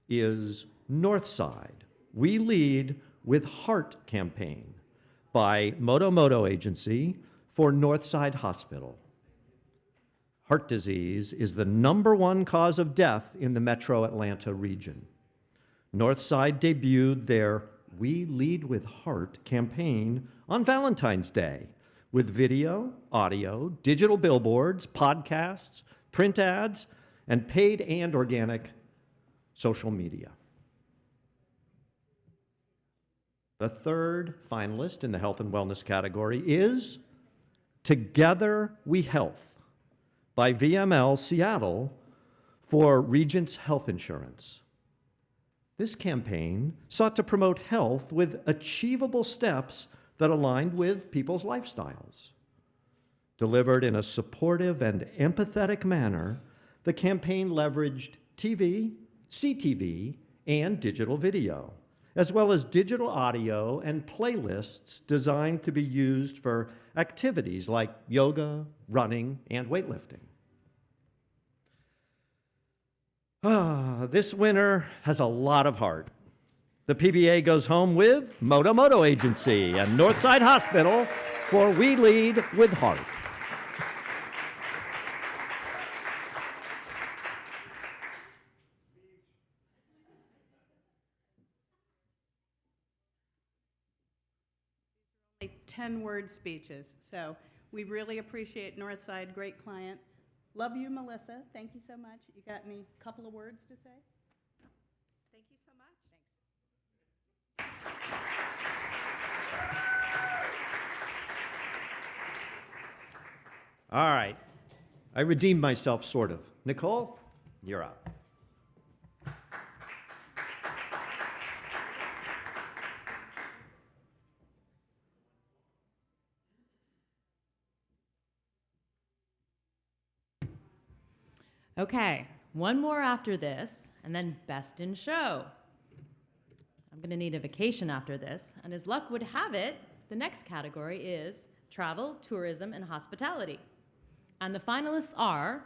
is Northside, We Lead with Heart campaign by Moto Agency for Northside Hospital. Heart disease is the #1 cause of death in the metro Atlanta region. Northside debuted their We Lead with Heart campaign on Valentine's Day with video, audio, digital billboards, podcasts, print ads, and paid and organic social media. The third finalist in the health and wellness category is Together We Health by VML Seattle for Regents Health Insurance. This campaign sought to promote health with achievable steps that aligned with people's lifestyles. Delivered in a supportive and empathetic manner, the campaign leveraged TV, CTV, and digital video, as well as digital audio and playlists designed to be used for activities like yoga, running, and weightlifting. This winner has a lot of heart. The PBA goes home with Moto Agency and Northside Hospital for We Lead with Heart. Like 10-word speeches. So we really appreciate Northside, great client. Love you, Melissa. Thank you so much. You got any couple of words to say? Thank you so much. All right. I redeemed myself, sort of. Nicole, you're up. Okay, one more after this, and then Best in Show. I'm going to need a vacation after this, and as luck would have it, the next category is Travel, Tourism, and Hospitality. And the finalists are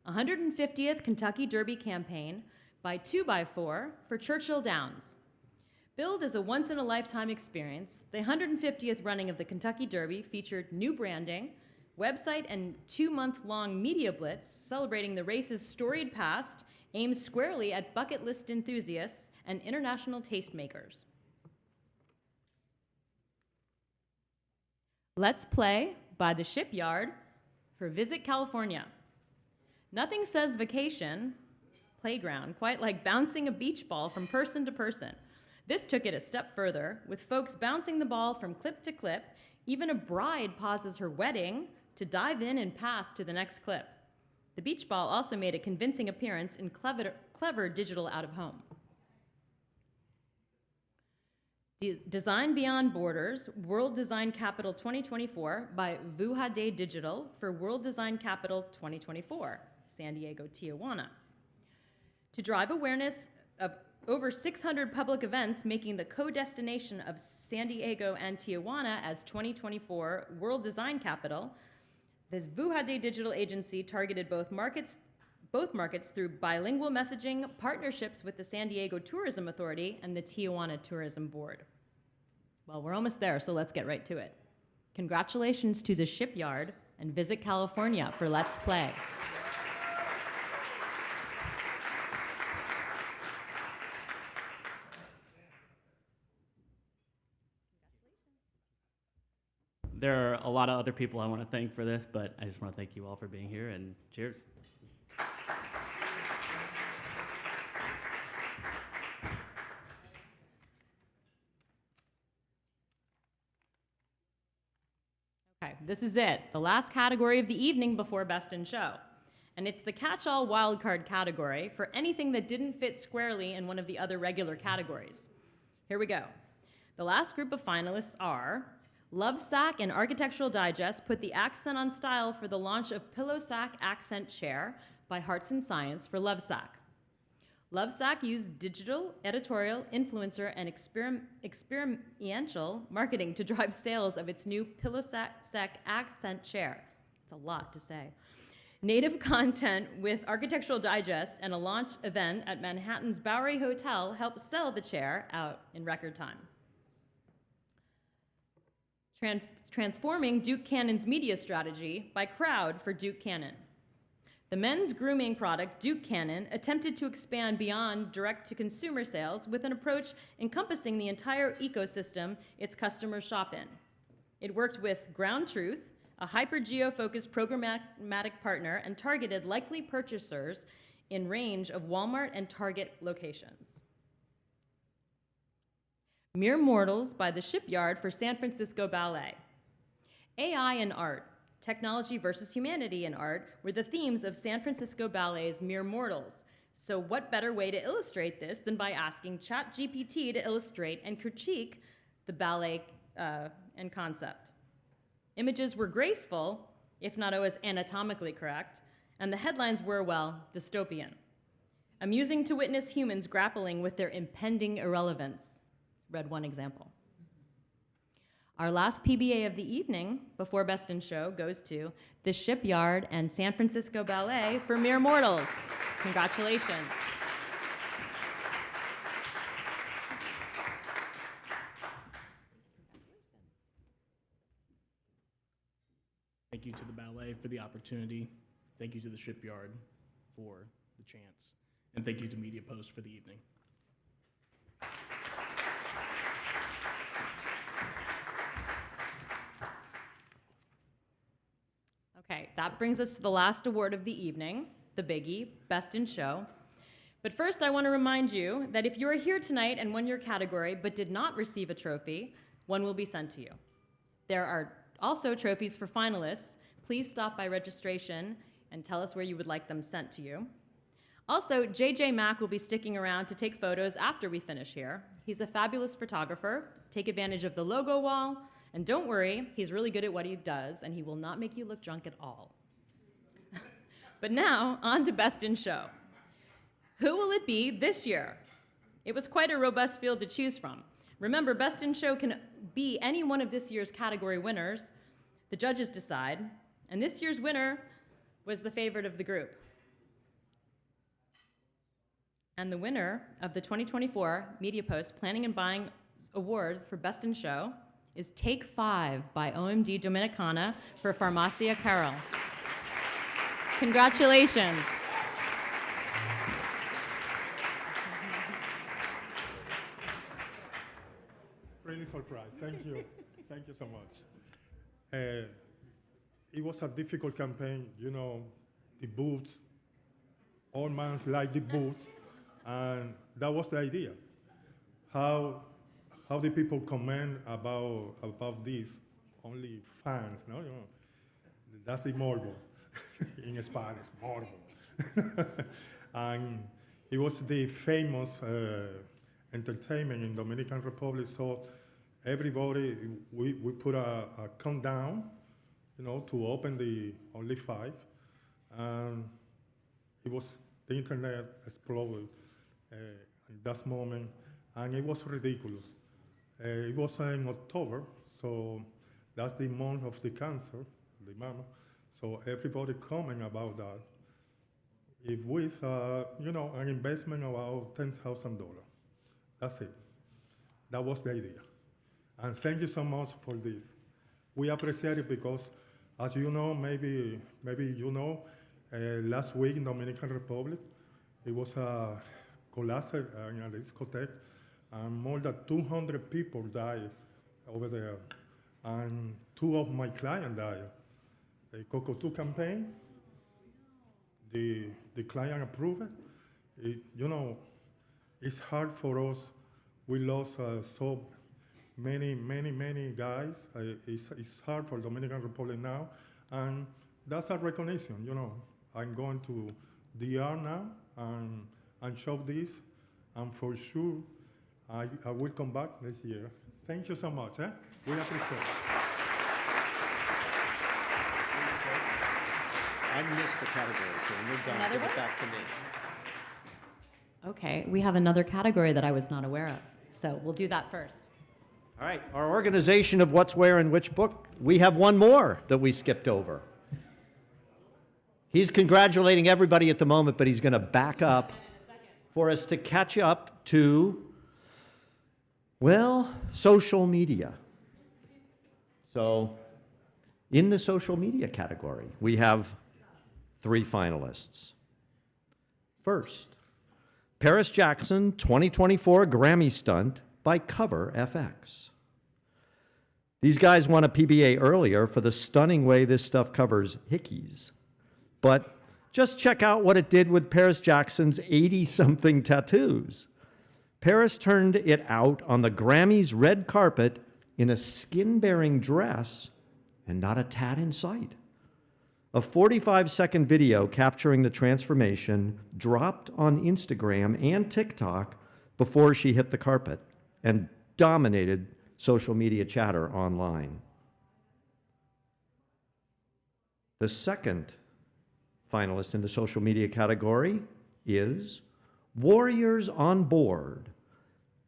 150th Kentucky Derby campaign by 2x4 for Churchill Downs. Billed as a once-in-a-lifetime experience, the 150th running of the Kentucky Derby featured new branding, website, and 2-month-long media blitz celebrating the race's storied past, aimed squarely at bucket list enthusiasts and international tastemakers. Let's Play by the Shipyard for Visit California. Nothing says vacation, playground, quite like bouncing a beach ball from person to person. This took it a step further, with folks bouncing the ball from clip to clip. Even a bride pauses her wedding to dive in and pass to the next clip. The beach ball also made a convincing appearance in clever digital out-of-home. Design Beyond Borders, World Design Capital 2024 by Vuhade Digital for World Design Capital 2024, San Diego, Tijuana. To drive awareness of over 600 public events making the co-destination of San Diego and Tijuana as 2024 World Design Capital, this Vuhade Digital agency targeted both markets through bilingual messaging, partnerships with the San Diego Tourism Authority and the Tijuana Tourism Board. Well, we're almost there, so let's get right to it. Congratulations to the Shipyard and Visit California for Let's Play. There are a lot of other people I want to thank for this, but I just want to thank you all for being here, and cheers. Okay, this is it, the last category of the evening before Best in Show. And it's the catch-all wildcard category for anything that didn't fit squarely in one of the other regular categories. Here we go. The last group of finalists are Lovesac and Architectural Digest put the accent on style for the launch of Pillowsac Accent Chair by Hearts and Science for Lovesac. Lovesac used digital, editorial, influencer, and experiential marketing to drive sales of its new Pillowsac Accent Chair. It's a lot to say. Native content with Architectural Digest and a launch event at Manhattan's Bowery Hotel helped sell the chair out in record time. Transforming Duke Cannon's media strategy by Crowd for Duke Cannon. The men's grooming product, Duke Cannon, attempted to expand beyond direct-to-consumer sales with an approach encompassing the entire ecosystem its customers shop in. It worked with Ground Truth, a hyper-geo-focused programmatic partner, and targeted likely purchasers in range of Walmart and Target locations. Mere Mortals by the Shipyard for San Francisco Ballet. AI and art, technology versus humanity in art were the themes of San Francisco Ballet's Mere Mortals. So what better way to illustrate this than by asking ChatGPT to illustrate and critique the ballet and concept. Images were graceful, if not always anatomically correct, and the headlines were, well, dystopian. Amusing to witness humans grappling with their impending irrelevance. Read one example. Our last PBA of the evening, before Best in Show, goes to the Shipyard and San Francisco Ballet for Mere Mortals. Congratulations. Thank you to the ballet for the opportunity. Thank you to the Shipyard for the chance. And thank you to MediaPost for the evening. Okay, that brings us to the last award of the evening, the biggie, Best in Show. But first, I want to remind you that if you are here tonight and won your category but did not receive a trophy, one will be sent to you. There are also trophies for finalists. Please stop by registration and tell us where you would like them sent to you. Also, JJ Mack will be sticking around to take photos after we finish here. He's a fabulous photographer. Take advantage of the logo wall. And don't worry, he's really good at what he does, and he will not make you look drunk at all. But now, on to Best in Show. Who will it be this year? It was quite a robust field to choose from. Remember, Best in Show can be any one of this year's category winners. The judges decide, and this year's winner was the favorite of the group. And the winner of the 2024 MediaPost Planning and Buying Awards for Best in Show is Take 5 by OMD Dominicana for Farmacia Carol. Congratulations. Really surprised. Thank you. Thank you so much. It was a difficult campaign, you know, the booths, all man like the booths, and that was the idea. How the people comment about this, only fans, no? You know, that's the morbo in Spanish, morbo. And it was the famous entertainment in Dominican Republic, so everybody, we put a countdown, you know, to open the only 5. And it was, the internet exploded in that moment, and it was ridiculous. It was in October, so that's the month of the cancer, the mama. So everybody comment about that. It was, you know, an investment of about $10,000. That's it. That was the idea. And thank you so much for this. We appreciate it because, as you know, maybe you know, last week in Dominican Republic, it was a collapse in a discotheque, and more than 200 people died over there. And 2 of my clients died. The Coco 2 campaign, the client approved it. You know, it's hard for us. We lost so many guys. It's hard for Dominican Republic now, and that's a recognition. You know, I'm going to DR now and show this, and for sure, I will come back next year. Thank you so much. We appreciate it. I missed the category, so when you're done, Another give one? it back to me. Okay, we have another category that I was not aware of, so we'll do that first. All right, our organization of what's where in which book, we have one more that we skipped over. He's congratulating everybody at the moment, but he's going to back up for us to catch up to, well, social media. So in the social media category, we have 3 finalists. First, Paris Jackson 2024 Grammy Stunt by Cover FX. These guys won a PBA earlier for the stunning way this stuff covers hickeys. But just check out what it did with Paris Jackson's 80-something tattoos. Paris turned it out on the Grammys red carpet in a skin-bearing dress and not a tat in sight. A 45-second video capturing the transformation dropped on Instagram and TikTok before she hit the carpet and dominated social media chatter online. The second finalist in the social media category is Warriors on Board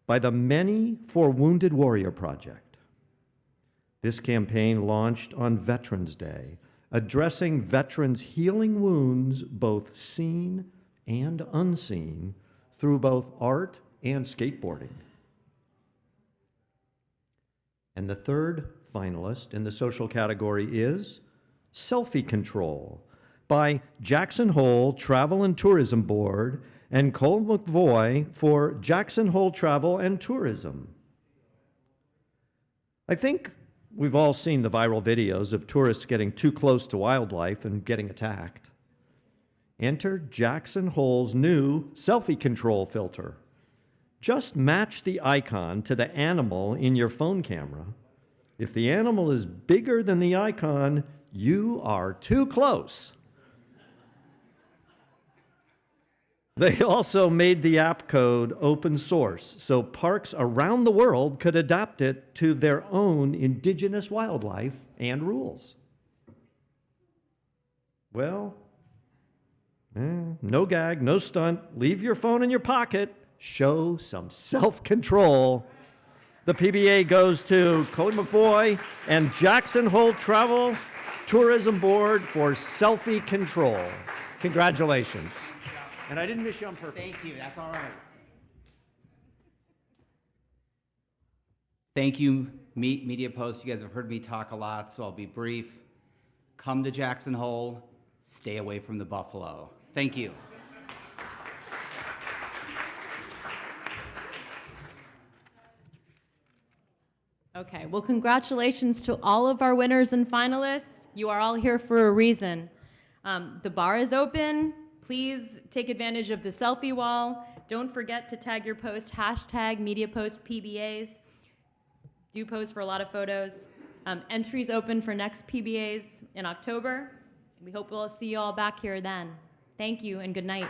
by the Many for Wounded Warrior Project. This campaign launched on Veterans Day, addressing veterans' healing wounds, both seen and unseen, through both art and skateboarding. And the third finalist in the social category is Selfie Control by Jackson Hole Travel and Tourism Board and Cole McVoy for Jackson Hole Travel and Tourism. I think we've all seen the viral videos of tourists getting too close to wildlife and getting attacked. Enter Jackson Hole's new Selfie Control filter. Just match the icon to the animal in your phone camera. If the animal is bigger than the icon, you are too close. They also made the app code open source, so parks around the world could adapt it to their own indigenous wildlife and rules. Well, No gag, no stunt. Leave your phone in your pocket. Show some self-control. The PBA goes to Cody McVoy and Jackson Hole Travel Tourism Board for selfie control. Congratulations. And I didn't miss you on purpose. Thank you, that's all right. Thank you, MediaPost. You guys have heard me talk a lot, so I'll be brief. Come to Jackson Hole, stay away from the buffalo. Thank you. Okay, well, congratulations to all of our winners and finalists. You are all here for a reason. The bar is open. Please take advantage of the selfie wall. Don't forget to tag your post, hashtag MediaPostPBAs. Do post for a lot of photos. Entries open for next PBAs in October. We hope we'll see you all back here then. Thank you and good night.